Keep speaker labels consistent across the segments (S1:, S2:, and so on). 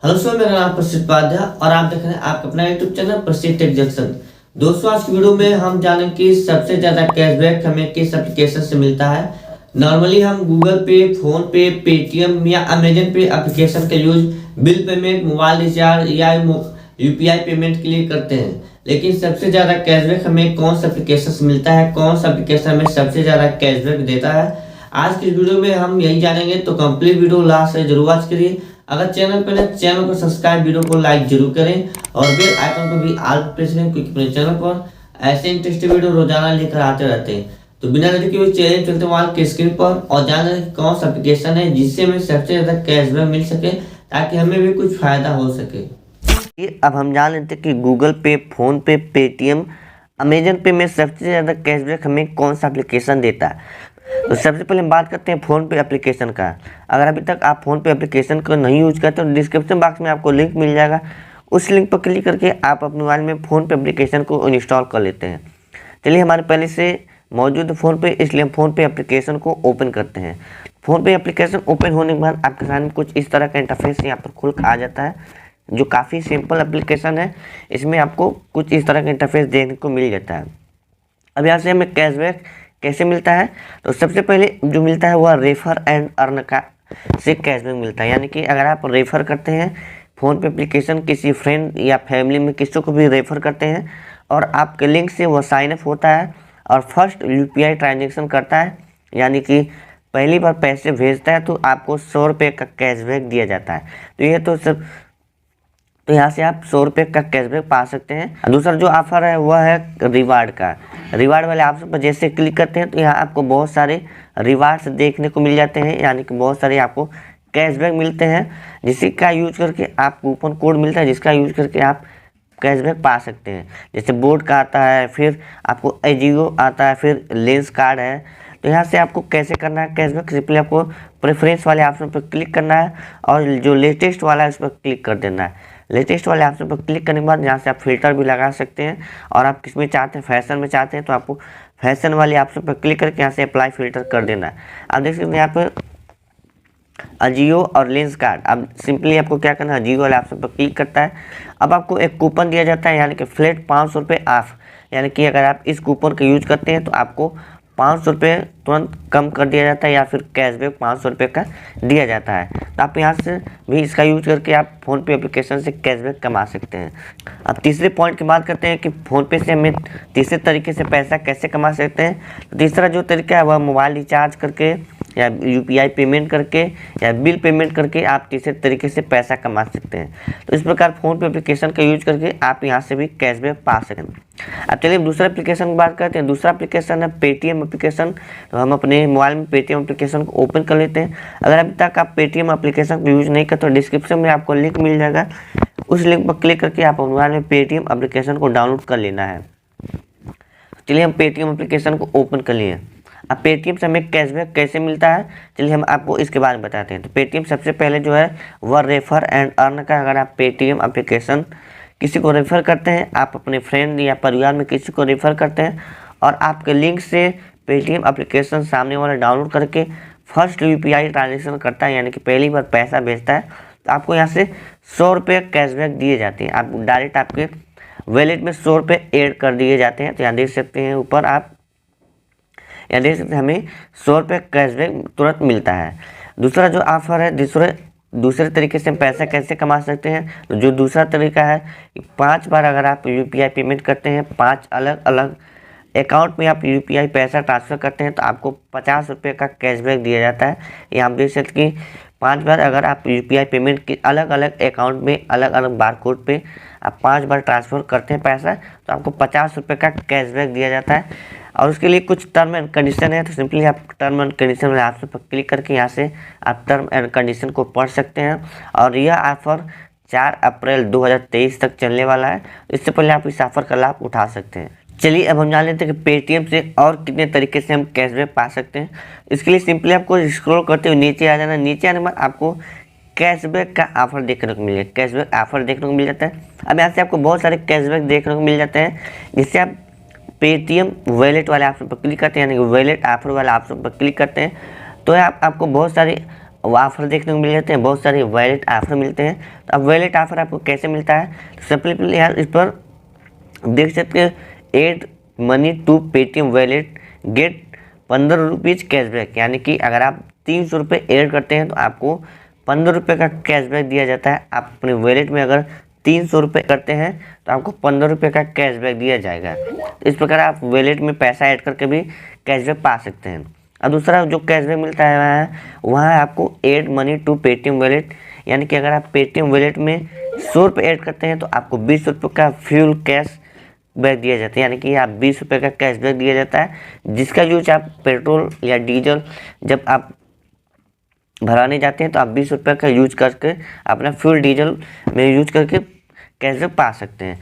S1: Hello दोस्तों, मेरा नाम प्रसिद्ध उपाध्याय और आप देख रहे हैं आपका अपना यूट्यूब चैनल प्रसिद्ध टेक जंक्शन। दोस्तों, आज की वीडियो में हम जानेंगे कि सबसे ज़्यादा कैशबैक हमें किस एप्लीकेशन से मिलता है। नॉर्मली हम गूगल पे, फोन पे, पेटीएम या अमेजन पे एप्लीकेशन का use bill payment, mobile recharge या यूपीआई पेमेंट के लिए करते हैं। लेकिन सबसे ज़्यादा कैशबैक हमें कौन सा एप्लीकेशन से मिलता है, कौन सा एप्लीकेशन हमें सबसे ज़्यादा कैशबैक देता है, आज की वीडियो में हम यही जानेंगे। तो कंप्लीट वीडियो लास्ट से जरूर वॉच करिए। अगर चैनल पर है चैनल को सब्सक्राइब, वीडियो को लाइक जरूर करें और बेल आइकन को भी ऑल प्रेस करें, क्योंकि अपने चैनल पर ऐसे इंटरेस्टिंग वीडियो रोजाना लेकर आते रहते हैं। तो बिना देरी के हुए चलिए चलते मोबाइल के स्क्रीन पर और जान रहे कौन सा एप्लीकेशन है जिससे हमें सबसे ज्यादा कैशबैक मिल सके, ताकि हमें भी कुछ फायदा हो सके। अब हम जान लेते हैं कि गूगल पे, फोन पे, पेटीएम, अमेजन पे में सबसे ज़्यादा कैशबैक हमें कौन सा एप्लीकेशन देता है। तो सबसे पहले हम बात करते हैं फ़ोन पे एप्लीकेशन का। अगर अभी तक आप फ़ोन पे एप्लीकेशन को नहीं यूज करते तो डिस्क्रिप्शन बॉक्स में आपको लिंक मिल जाएगा। उस लिंक पर क्लिक करके आप अपने मोबाइल में फ़ोन पे एप्लीकेशन को इंस्टॉल कर लेते हैं। चलिए, हमारे पहले से मौजूद फ़ोन पे, इसलिए हम फ़ोन पे एप्लीकेशन को ओपन करते हैं। फ़ोन पे एप्लीकेशन ओपन होने के बाद आपके सामने कुछ इस तरह का इंटरफेस यहाँ पर खुल आ जाता है, जो काफ़ी सिंपल एप्लीकेशन है। इसमें आपको कुछ इस तरह का इंटरफेस देखने को मिल जाता है। अब यहाँ से हमें कैशबैक कैसे मिलता है, तो सबसे पहले जो मिलता है वह रेफर एंड अर्न का से कैशबैक मिलता है। यानी कि अगर आप रेफर करते हैं फ़ोन पे एप्लीकेशन, किसी फ्रेंड या फैमिली में किसी को भी रेफर करते हैं और आपके लिंक से वह साइन अप होता है और फर्स्ट यूपीआई ट्रांजेक्शन करता है, यानी कि पहली बार पैसे भेजता है, तो आपको 100 रुपये का कैशबैक दिया जाता है। तो ये तो यहाँ से आप 100 रुपये का कैशबैक पा सकते हैं। दूसरा जो ऑफर है वह है रिवार्ड का। रिवार्ड वाले ऑप्शन पर जैसे क्लिक करते हैं तो यहाँ आपको बहुत सारे रिवार्ड्स देखने को मिल जाते हैं, यानी कि बहुत सारे आपको कैशबैक मिलते हैं, जिसका यूज करके आप कूपन कोड मिलता है, जिसका यूज करके आप कैशबैक पा सकते हैं। जैसे बोर्ड का आता है, फिर आपको एजियो आता है, फिर लेंस कार्ड है। तो यहाँ से आपको कैसे करना है कैशबैक, सिंपली आपको प्रेफरेंस वाले ऑप्शन पर क्लिक करना है और जो लेटेस्ट वाला है उस पर क्लिक कर देना है। लेटेस्ट वाले ऑप्शन पर क्लिक करने के बाद यहाँ से आप फिल्टर भी लगा सकते हैं, और आप किस में चाहते हैं, फैशन में चाहते हैं तो आपको फैशन वाले ऑप्शन पर क्लिक करके यहाँ से अप्लाई फिल्टर कर देना है। आप देख सकते हैं यहाँ पर अजियो और लेंस कार्ड। अब सिंपली आपको क्या करना है, अजियो वाले ऑप्शन पर क्लिक करता है। अब आपको एक कूपन दिया जाता है, यानी कि फ्लैट 500 रुपये ऑफ, यानी कि अगर आप इस कूपन का यूज करते हैं तो आपको 500 रुपये तुरंत कम कर दिया जाता है, या फिर कैशबैक 500 रुपये का दिया जाता है। तो आप यहाँ से भी इसका यूज करके आप फ़ोन पे एप्लीकेशन से कैशबैक कमा सकते हैं। अब तीसरे पॉइंट की बात करते हैं कि फ़ोन पे से हमें तीसरे तरीके से पैसा कैसे कमा सकते हैं। तो तीसरा जो तरीका है वह मोबाइल रिचार्ज करके या यूपीआई पेमेंट करके या बिल पेमेंट करके आप तीसरे तरीके से पैसा कमा सकते हैं। तो इस प्रकार फ़ोन पे एप्लीकेशन का यूज करके आप यहाँ से भी कैशबैक पा सकते हैं। अब चलिए दूसरा एप्लीकेशन की बात करते हैं। दूसरा एप्लीकेशन है पेटीएम एप्लीकेशन। तो हम अपने मोबाइल में पेटीएम एप्लीकेशन को ओपन कर लेते हैं। अगर अभी तक आप पेटीएम एप्लीकेशन को यूज नहीं करते तो डिस्क्रिप्शन में आपको लिंक मिल जाएगा, उस लिंक पर क्लिक करके आप मोबाइल में पेटीएम एप्लीकेशन को डाउनलोड कर लेना है। चलिए हम पेटीएम एप्लीकेशन को ओपन कर लिए। अब पेटीएम से हमें कैशबैक कैसे मिलता है, चलिए हम आपको इसके बारे में बताते हैं। तो पेटीएम सबसे पहले जो है वह रेफर एंड अर्न का। अगर आप पेटीएम एप्लीकेशन किसी को रेफ़र करते हैं, आप अपने फ्रेंड या परिवार में किसी को रेफ़र करते हैं और आपके लिंक से पेटीएम एप्लीकेशन सामने वाला डाउनलोड करके फर्स्ट यूपीआई ट्रांजेक्शन करता है, यानी कि पहली बार पैसा भेजता है, तो आपको यहाँ से 100 रुपये कैशबैक दिए जाते हैं। आप डायरेक्ट आपके वॉलेट में 100 रुपये ऐड कर दिए जाते हैं। तो यहाँ देख सकते हैं ऊपर आप यहाँ देख सकते हैं हमें 100 रुपये कैशबैक तुरंत मिलता है। दूसरा जो ऑफर है, दूसरे तरीके से हम पैसा कैसे कमा सकते हैं, तो जो दूसरा तरीका है, 5 बार अगर आप यूपीआई पेमेंट करते हैं, 5 अलग अलग अकाउंट में आप यूपीआई पैसा ट्रांसफ़र करते हैं, तो आपको 50 रुपये का कैशबैक दिया जाता है। ये आप देख सकते हैं कि 5 बार अगर आप यूपीआई पेमेंट के अलग अलग अकाउंट में अलग अलग बार कोड पे आप 5 बार ट्रांसफ़र करते हैं पैसा, तो आपको 50 रुपये का कैशबैक दिया जाता है। और उसके लिए कुछ टर्म एंड कंडीशन है, तो सिंपली आप टर्म एंड कंडीशन वाले ऑप्शन पर क्लिक करके यहाँ से आप टर्म एंड कंडीशन को पढ़ सकते हैं। और यह ऑफ़र 4 अप्रैल 2023 तक चलने वाला है। इससे पहले आप इस ऑफ़र का लाभ उठा सकते हैं। चलिए अब हम जान लेते हैं कि पेटीएम से और कितने तरीके से हम कैशबैक पा सकते हैं। इसके लिए सिंपली आपको स्क्रॉल करते हुए नीचे आ जाना। नीचे आने के बाद आपको कैशबैक का ऑफर देखने को मिलेगा, कैशबैक ऑफर देखने को मिल जाता है। अब यहाँ से आपको बहुत सारे कैशबैक देखने को मिल जाते हैं, जिससे आप पेटीएम वॉलेट वाले ऑप्शन पर क्लिक करते हैं, यानी कि वॉलेट ऑफर वाले ऑप्शन पर क्लिक करते हैं, तो आपको बहुत सारे ऑफर देखने को मिल जाते हैं, बहुत सारे वैलिड ऑफर मिलते हैं। तो अब वैलिड ऑफर आपको कैसे मिलता है, तो सिंपली यार इस पर देख सकते हैं, add money to Paytm wallet get 15 rupees cashback, यानी कि अगर आप 300 रुपये ऐड करते हैं तो आपको 15 रुपये का कैशबैक दिया जाता है। आप अपने वैलेट में अगर 300 रुपये करते हैं तो आपको 15 रुपये का कैशबैक दिया जाएगा। तो इस प्रकार आप वैलेट में पैसा ऐड करके भी कैशबैक पा सकते हैं। और दूसरा जो कैशबैक मिलता है वहाँ है आपको add money to Paytm wallet, यानी कि अगर आप पेटीएम वैलेट में 100 रुपये ऐड करते हैं तो आपको 20 रुपये का फ्यूल कैश बैक दिया जाता है, यानी कि आप 20 रुपये का कैशबैक दिया जाता है, जिसका यूज आप पेट्रोल या डीजल जब आप भराने जाते हैं तो आप 20 रुपये का यूज करके अपना फ्यूल डीजल में यूज करके कैशबैक पा सकते हैं।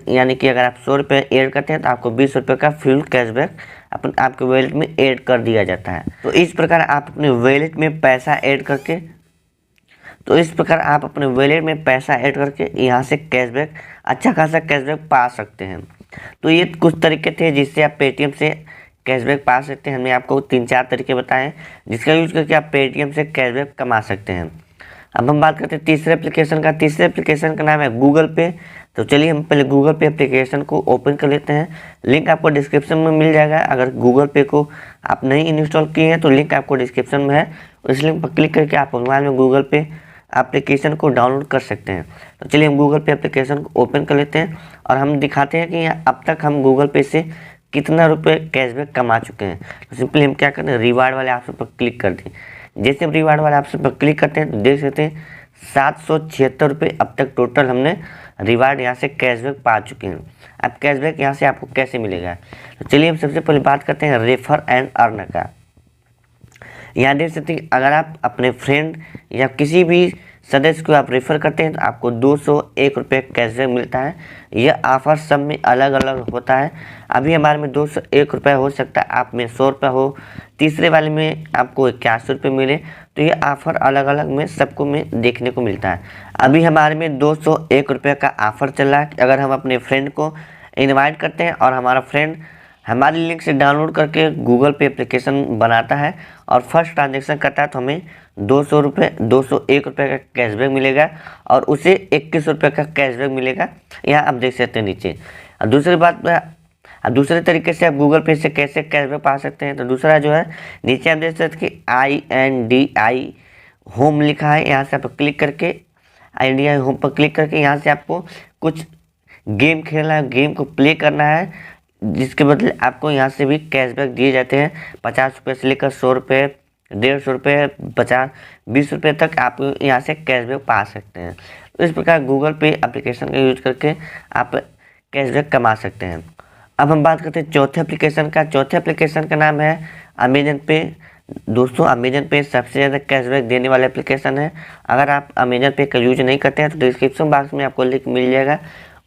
S1: यानी कि अगर आप 100 रुपये ऐड करते हैं तो आपको 20 रुपये का फ्यूल कैशबैक आपके वॉलेट में ऐड कर दिया जाता है। तो इस प्रकार आप अपने वॉलेट में पैसा ऐड करके यहाँ से कैशबैक, अच्छा खासा कैशबैक पा सकते हैं। तो ये कुछ तरीके थे जिससे आप पेटीएम से कैशबैक पा सकते हैं। हमने आपको 3-4 तरीके बताए जिसका यूज करके आप पेटीएम से कैशबैक कमा सकते हैं। अब हम बात करते हैं तीसरे एप्लीकेशन का नाम है गूगल पे। तो चलिए हम पहले गूगल पे एप्लीकेशन को ओपन कर लेते हैं। लिंक आपको डिस्क्रिप्शन में मिल जाएगा। अगर गूगल पे को आप नहीं इंस्टॉल किए हैं तो लिंक आपको डिस्क्रिप्शन में है, उस लिंक पर क्लिक करके आप मोबाइल में गूगल पे एप्लीकेशन को डाउनलोड कर सकते हैं। तो चलिए हम गूगल पे एप्लीकेशन को ओपन कर लेते हैं और हम दिखाते हैं कि अब तक हम गूगल पे से कितना रुपये कैशबैक कमा चुके हैं। तो सिंपली हम क्या करते हैं, रिवार्ड वाले ऑप्शन पर क्लिक कर दें। जैसे हम रिवार्ड वाले ऑप्शन पर क्लिक करते हैं तो देख सकते हैं 776 रुपये अब तक टोटल हमने रिवार्ड यहाँ से कैशबैक पा चुके हैं। अब कैशबैक यहाँ से आपको कैसे मिलेगा, तो चलिए हम सबसे पहले बात करते हैं रेफर एंड अर्न का। यहाँ देख सकते हैं अगर आप अपने फ्रेंड या किसी भी सदस्य को आप रेफर करते हैं तो आपको 201 रुपये कैशबैक मिलता है। यह ऑफर सब में अलग अलग होता है। अभी हमारे में 201 रुपये हो सकता है, आप में 100 रुपये हो, तीसरे वाले में आपको 81 रुपये मिले। तो ये ऑफ़र अलग अलग में सबको में देखने को मिलता है। अभी हमारे में 201 रुपये का ऑफ़र चल रहा है। अगर हम अपने फ्रेंड को इनवाइट करते हैं और हमारा फ्रेंड हमारे लिंक से डाउनलोड करके गूगल पे एप्लीकेशन बनाता है और फर्स्ट ट्रांजेक्शन करता है तो हमें 201 रुपये का कैशबैक मिलेगा और उसे 21 रुपये का कैशबैक मिलेगा। यहाँ आप देख सकते हैं नीचे। और दूसरे तरीके से आप गूगल पे से कैसे कैशबैक पा सकते हैं, तो दूसरा जो है नीचे आप देख सकते हैं कि INDI होम लिखा है। यहाँ से आप क्लिक करके INDI होम पर क्लिक करके यहाँ से आपको कुछ गेम खेलना है, गेम को प्ले करना है, जिसके बदले आपको यहाँ से भी कैशबैक दिए जाते हैं। 50 रुपये से लेकर 100 रुपये, 150 रुपये, 20 रुपये तक आप यहाँ से कैशबैक पा सकते हैं। तो इस प्रकार गूगल पे एप्लीकेशन का यूज करके आप कैशबैक कमा सकते हैं। अब हम बात करते हैं चौथे एप्लीकेशन का नाम है अमेजन पे। दोस्तों अमेजन पे सबसे ज़्यादा कैशबैक देने वाला एप्लीकेशन है। अगर आप अमेजन पे का यूज नहीं करते हैं तो डिस्क्रिप्शन बॉक्स में आपको लिंक मिल जाएगा,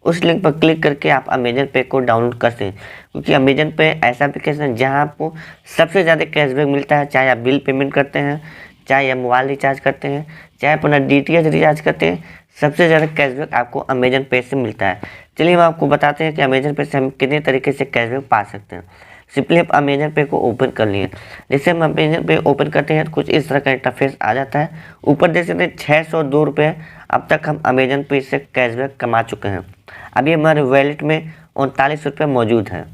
S1: उस लिंक पर क्लिक करके आप अमेजन पे को डाउनलोड कर सकते हैं। क्योंकि अमेजन पे ऐसा एप्लीकेशन है जहां आपको सबसे ज़्यादा कैशबैक मिलता है। चाहे आप बिल पेमेंट करते हैं, चाहे आप मोबाइल रिचार्ज करते हैं, चाहे अपना DTH रिचार्ज करते हैं, सबसे ज़्यादा कैशबैक आपको अमेजन पे से मिलता है। चलिए हम आपको बताते हैं कि अमेजन पे से हम कितने तरीके से कैशबैक पा सकते हैं। सिंपली आप अमेजन पे को ओपन कर लिए। जैसे हम अमेजन पे ओपन करते हैं तो कुछ इस तरह का इंटरफेस आ जाता है। ऊपर देख सकते हैं 602 रुपये अब तक हम अमेजन पे से कैशबैक कमा चुके हैं। अभी हमारे वैलेट में 39 रुपये मौजूद है।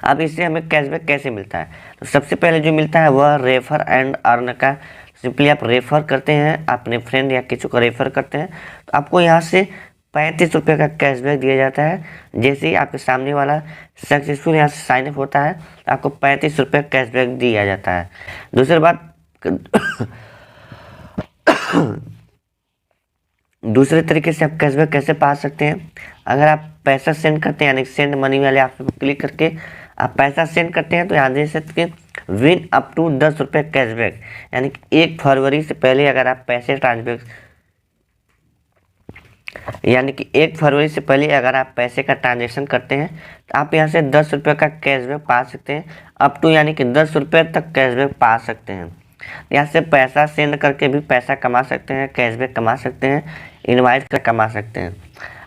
S1: अब इससे हमें कैशबैक कैसे मिलता है, तो सबसे पहले जो मिलता है वह रेफर एंड अर्न का। सिंपली आप रेफर करते हैं, अपने फ्रेंड या किसी को रेफर करते हैं तो आपको यहाँ से 35 रुपये का कैशबैक दिया जाता है। जैसे ही आपके सामने वाला सक्सेसफुल यहाँ से साइन अप होता है तो आपको 35 रुपये कैशबैक दिया जाता है। दूसरी बात दूसरे तरीके से आप कैशबैक कैसे पा सकते हैं, अगर आप पैसा सेंड करते हैं यानी सेंड मनी वाले ऑप्शन पर क्लिक करके आप पैसा सेंड करते हैं तो यहाँ देख सकते हैं विन अप टू 10 रुपये कैशबैक, यानी कि 1 फरवरी से पहले अगर आप पैसे का ट्रांजेक्शन करते हैं तो आप यहाँ से 10 रुपये का कैशबैक पा सकते हैं। अप टू यानी कि 10 रुपये तक कैशबैक पा सकते हैं। यहाँ से पैसा सेंड करके भी पैसा कमा सकते हैं, कैशबैक कमा सकते हैं, इनवाइट कर कमा सकते हैं।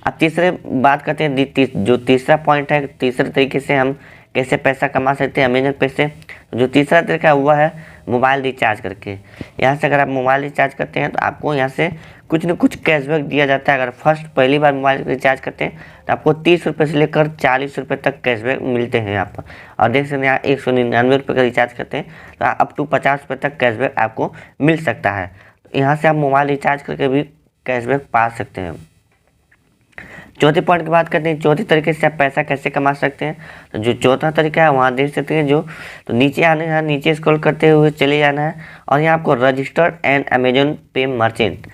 S1: अब तीसरे बात करते हैं जो तीसरा पॉइंट है, तीसरे तरीके से हम कैसे पैसा कमा सकते हैं अमेजन पे से। जो तीसरा तरीका हुआ है मोबाइल रिचार्ज करके। यहाँ से अगर आप मोबाइल रिचार्ज करते हैं तो आपको यहाँ से कुछ न कुछ कैशबैक दिया जाता है। अगर फर्स्ट पहली बार मोबाइल रिचार्ज करते हैं तो आपको 30 रुपये से लेकर 40 रुपये तक कैशबैक मिलते हैं यहाँ पर। और देख सकते हैं यहाँ 199 रुपये का रिचार्ज करते हैं तो अप टू 50 रुपये तक कैशबैक आपको मिल सकता है। तो यहाँ से आप मोबाइल रिचार्ज करके भी कैशबैक पा सकते हैं। चौथे पॉइंट की बात करते हैं, चौथे तरीके से आप पैसा कैसे कमा सकते हैं। तो जो चौथा तरीका है वहाँ देख सकते हैं जो, तो नीचे आने हैं, नीचे स्क्रॉल करते हुए चले जाना है और यहाँ आपको रजिस्टर्ड एंड अमेजन पे मर्चेंट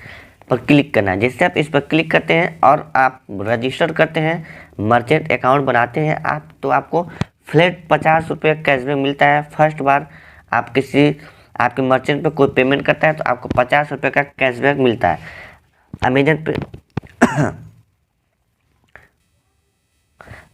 S1: पर क्लिक करना है। जैसे आप इस पर क्लिक करते हैं और आप रजिस्टर करते हैं, मर्चेंट अकाउंट बनाते हैं आप, तो आपको फ्लैट 50 रुपये कैशबैक मिलता है। फर्स्ट बार आप किसी आपके मर्चेंट पे कोई पेमेंट करता है तो आपको 50 रुपये का कैशबैक मिलता है अमेजन पे।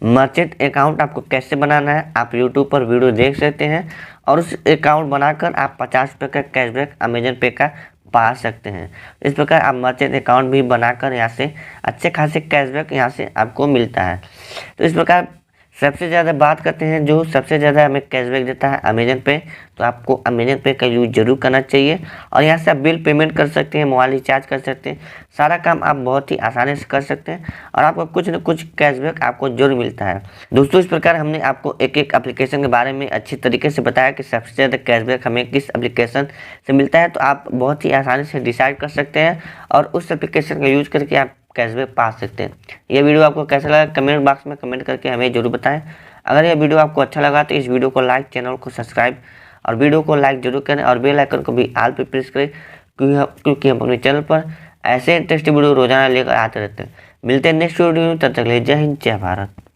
S1: मर्चेंट अकाउंट आपको कैसे बनाना है, आप यूट्यूब पर वीडियो देख सकते हैं और उस अकाउंट बनाकर आप 50 रुपये का कैशबैक अमेजन पे का पा सकते हैं। इस प्रकार आप मर्चेंट अकाउंट भी बनाकर यहाँ से अच्छे खासे कैशबैक यहाँ से आपको मिलता है। तो इस प्रकार सबसे ज़्यादा बात करते हैं जो सबसे ज़्यादा हमें कैशबैक देता है अमेजन पे, तो आपको अमेजन पे का यूज जरूर करना चाहिए। और यहाँ से आप बिल पेमेंट कर सकते हैं, मोबाइल रिचार्ज कर सकते हैं, सारा काम आप बहुत ही आसानी से कर सकते हैं और आपको कुछ न कुछ कैशबैक आपको जरूर मिलता है। दोस्तों इस प्रकार हमने आपको एक एक एप्लीकेशन के बारे में अच्छी तरीके से बताया कि सबसे ज़्यादा कैशबैक हमें किस एप्लीकेशन से मिलता है, तो आप बहुत ही आसानी से डिसाइड कर सकते हैं और उस एप्लीकेशन का यूज करके आप कैशबैक पा सकते हैं। ये वीडियो आपको कैसा लगा कमेंट बॉक्स में कमेंट करके हमें जरूर बताएं। अगर ये वीडियो आपको अच्छा लगा तो इस वीडियो को लाइक, चैनल को सब्सक्राइब और वीडियो को लाइक जरूर करें और बेल आइकन को भी ऑल पे प्रेस करें, क्योंकि हम अपने चैनल पर ऐसे इंटरेस्टिंग वीडियो रोजाना लेकर आते रहते हैं। मिलते हैं नेक्स्ट वीडियो में, तब तक के लिए जय हिंद जय भारत।